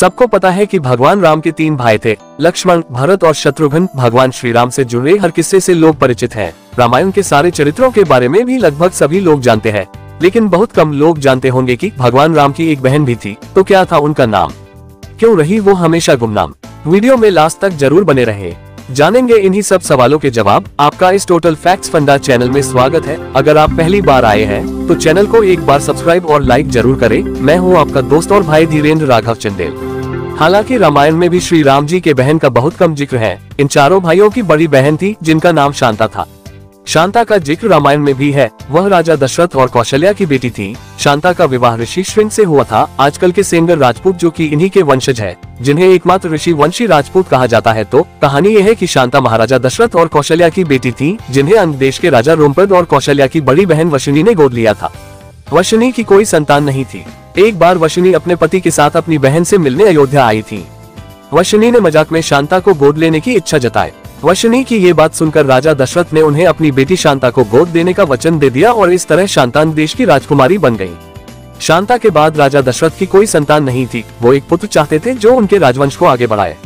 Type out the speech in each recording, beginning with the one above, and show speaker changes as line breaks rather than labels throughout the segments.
सबको पता है कि भगवान राम के 3 भाई थे, लक्ष्मण, भरत और शत्रुघ्न। भगवान श्री राम से जुड़े हर किस्से से लोग परिचित हैं। रामायण के सारे चरित्रों के बारे में भी लगभग सभी लोग जानते हैं, लेकिन बहुत कम लोग जानते होंगे कि भगवान राम की एक बहन भी थी। तो क्या था उनका नाम? क्यों रही वो हमेशा गुमनाम? वीडियो में लास्ट तक जरूर बने रहे, जानेंगे इन्हीं सब सवालों के जवाब। आपका इस टोटल फैक्ट्स फंडा चैनल में स्वागत है। अगर आप पहली बार आए हैं तो चैनल को एक बार सब्सक्राइब और लाइक जरूर करें। मैं हूं आपका दोस्त और भाई धीरेन्द्र राघव चंदेल। हालांकि रामायण में भी श्री राम जी के बहन का बहुत कम जिक्र है। इन चारों भाइयों की बड़ी बहन थी जिनका नाम शांता था। शांता का जिक्र रामायण में भी है। वह राजा दशरथ और कौशल्या की बेटी थी। शांता का विवाह ऋषि श्रृंग से हुआ था, आजकल के सेंगर राजपूत, जो कि इन्हीं के वंशज है, जिन्हें एकमात्र ऋषि वंशी राजपूत कहा जाता है। तो कहानी यह है कि शांता महाराजा दशरथ और कौशल्या की बेटी थी, जिन्हें अन्य देश के राजा रोमपद और कौशल्या की बड़ी बहन वशिनी ने गोद लिया था। वशिनी की कोई संतान नहीं थी। एक बार वशिनी अपने पति के साथ अपनी बहन से मिलने अयोध्या आई थी। वशिनी ने मजाक में शांता को गोद लेने की इच्छा जताई। वशिनी की ये बात सुनकर राजा दशरथ ने उन्हें अपनी बेटी शांता को गोद देने का वचन दे दिया और इस तरह शांता देश की राजकुमारी बन गई। शांता के बाद राजा दशरथ की कोई संतान नहीं थी। वो एक पुत्र चाहते थे जो उनके राजवंश को आगे बढ़ाए।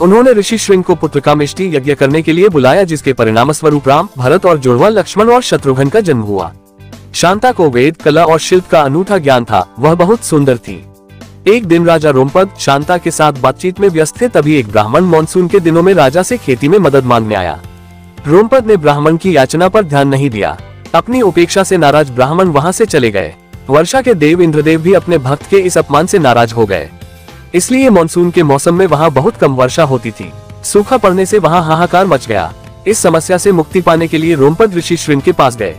उन्होंने ऋषि श्रृंग को पुत्र कामेष्टि यज्ञ करने के लिए बुलाया, जिसके परिणाम स्वरूप राम, भरत और जुड़वा लक्ष्मण और शत्रुघ्न का जन्म हुआ। शांता को वेद, कला और शिल्प का अनूठा ज्ञान था। वह बहुत सुंदर थी। एक दिन राजा रोमपद शांता के साथ बातचीत में व्यस्त थे, तभी एक ब्राह्मण मानसून के दिनों में राजा से खेती में मदद मांगने आया। रोमपद ने ब्राह्मण की याचना पर ध्यान नहीं दिया। अपनी उपेक्षा से नाराज ब्राह्मण वहां से चले गए। वर्षा के देव इंद्रदेव भी अपने भक्त के इस अपमान से नाराज हो गए। इसलिए मानसून के मौसम में वहां बहुत कम वर्षा होती थी। सूखा पड़ने से वहां हाहाकार मच गया। इस समस्या से मुक्ति पाने के लिए रोमपद ऋषि श्रृंग के पास गए।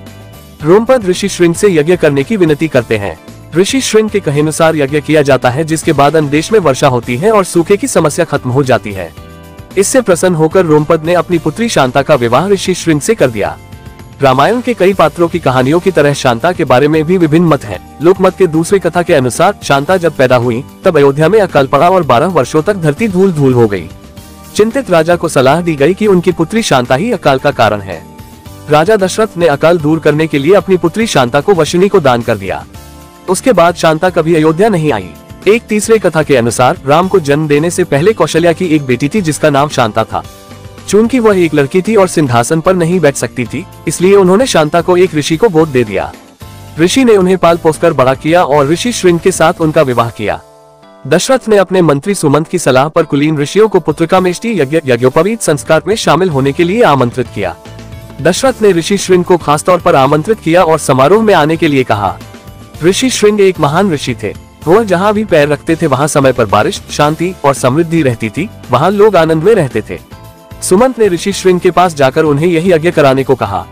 रोमपद ऋषि श्रृंग से यज्ञ करने की विनती करते हैं। ऋषि श्रृंग के कहेनुसार यज्ञ किया जाता है, जिसके बाद अन्य देश में वर्षा होती है और सूखे की समस्या खत्म हो जाती है। इससे प्रसन्न होकर रोमपद ने अपनी पुत्री शांता का विवाह ऋषि श्रृंग से कर दिया। रामायण के कई पात्रों की कहानियों की तरह शांता के बारे में भी विभिन्न मत हैं। लोकमत के दूसरी कथा के अनुसार शांता जब पैदा हुई तब अयोध्या में अकाल पड़ा और 12 वर्षों तक धरती धूल धूल हो गई। चिंतित राजा को सलाह दी गई कि उनकी पुत्री शांता ही अकाल का कारण है। राजा दशरथ ने अकाल दूर करने के लिए अपनी पुत्री शांता को वशिनी को दान कर दिया। उसके बाद शांता कभी अयोध्या नहीं आई। एक तीसरे कथा के अनुसार राम को जन्म देने से पहले कौशल्या की एक बेटी थी जिसका नाम शांता था। चूंकि वह एक लड़की थी और सिंहासन पर नहीं बैठ सकती थी, इसलिए उन्होंने शांता को एक ऋषि को गोद दे दिया। ऋषि ने उन्हें पाल पोसकर बड़ा किया और ऋषि श्रृंग के साथ उनका विवाह किया। दशरथ ने अपने मंत्री सुमंत की सलाह पर कुलीन ऋषियों को पुत्रकामेष्टि यज्ञोपवीत संस्कार में शामिल होने के लिए आमंत्रित किया। दशरथ ने ऋषि श्रृंग को खासतौर पर आमंत्रित किया और समारोह में आने के लिए कहा। ऋषि श्रृंग एक महान ऋषि थे। वह जहाँ भी पैर रखते थे वहाँ समय पर बारिश, शांति और समृद्धि रहती थी। वहाँ लोग आनंद में रहते थे। सुमंत ने ऋषि श्रृंग के पास जाकर उन्हें यही यज्ञ कराने को कहा।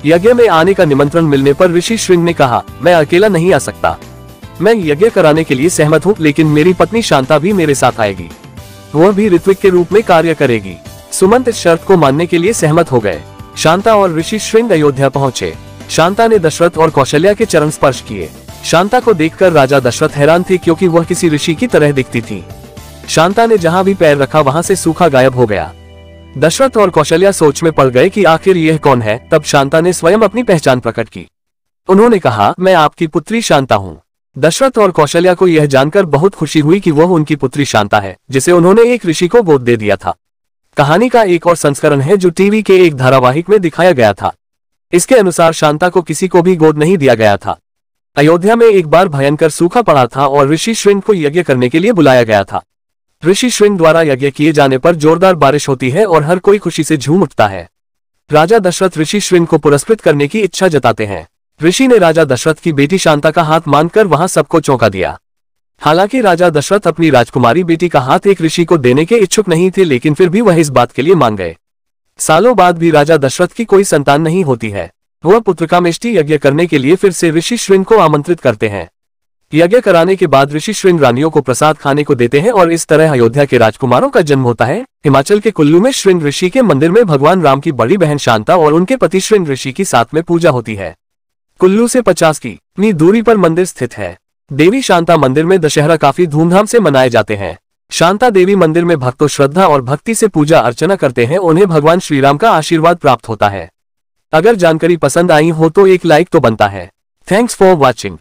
यज्ञ में आने का निमंत्रण मिलने पर ऋषि श्रृंग ने कहा, मैं अकेला नहीं आ सकता। मैं यज्ञ कराने के लिए सहमत हूँ, लेकिन मेरी पत्नी शांता भी मेरे साथ आएगी। वह भी ऋत्विक के रूप में कार्य करेगी। सुमंत इस शर्त को मानने के लिए सहमत हो गए। शांता और ऋषि श्रृंग अयोध्या पहुँचे। शांता ने दशरथ और कौशल्या के चरण स्पर्श किए। शांता को देखकर राजा दशरथ हैरान थे, क्योंकि वह किसी ऋषि की तरह दिखती थी। शांता ने जहां भी पैर रखा वहां से सूखा गायब हो गया। दशरथ और कौशल्या सोच में पड़ गए कि आखिर यह कौन है। तब शांता ने स्वयं अपनी पहचान प्रकट की। उन्होंने कहा, मैं आपकी पुत्री शांता हूँ। दशरथ और कौशल्या को यह जानकर बहुत खुशी हुई कि वह उनकी पुत्री शांता है, जिसे उन्होंने एक ऋषि को गोद दे दिया था। कहानी का एक और संस्करण है जो टीवी के एक धारावाहिक में दिखाया गया था। इसके अनुसार शांता को किसी को भी गोद नहीं दिया गया था। अयोध्या में एक बार भयंकर सूखा पड़ा था और ऋषि श्रृंग को यज्ञ करने के लिए बुलाया गया था। ऋषि श्रृंग द्वारा यज्ञ किए जाने पर जोरदार बारिश होती है और हर कोई खुशी से झूम उठता है। राजा दशरथ ऋषि श्रृंग को पुरस्कृत करने की इच्छा जताते हैं। ऋषि ने राजा दशरथ की बेटी शांता का हाथ मानकर वहां सबको चौंका दिया। हालांकि राजा दशरथ अपनी राजकुमारी बेटी का हाथ एक ऋषि को देने के इच्छुक नहीं थे, लेकिन फिर भी वह इस बात के लिए मान गए। सालों बाद भी राजा दशरथ की कोई संतान नहीं होती है। वह पुत्रकामेष्टि यज्ञ करने के लिए फिर से ऋषि श्रृंग को आमंत्रित करते हैं। यज्ञ कराने के बाद ऋषि श्रृंग रानियों को प्रसाद खाने को देते हैं और इस तरह अयोध्या के राजकुमारों का जन्म होता है। हिमाचल के कुल्लू में श्रृंग ऋषि के मंदिर में भगवान राम की बड़ी बहन शांता और उनके पति श्रृंग ऋषि की साथ में पूजा होती है। कुल्लू से 50 की दूरी पर मंदिर स्थित है। देवी शांता मंदिर में दशहरा काफी धूमधाम से मनाए जाते हैं। शांता देवी मंदिर में भक्तों श्रद्धा और भक्ति से पूजा अर्चना करते हैं। उन्हें भगवान श्री राम का आशीर्वाद प्राप्त होता है। अगर जानकारी पसंद आई हो तो एक लाइक तो बनता है। Thanks for watching.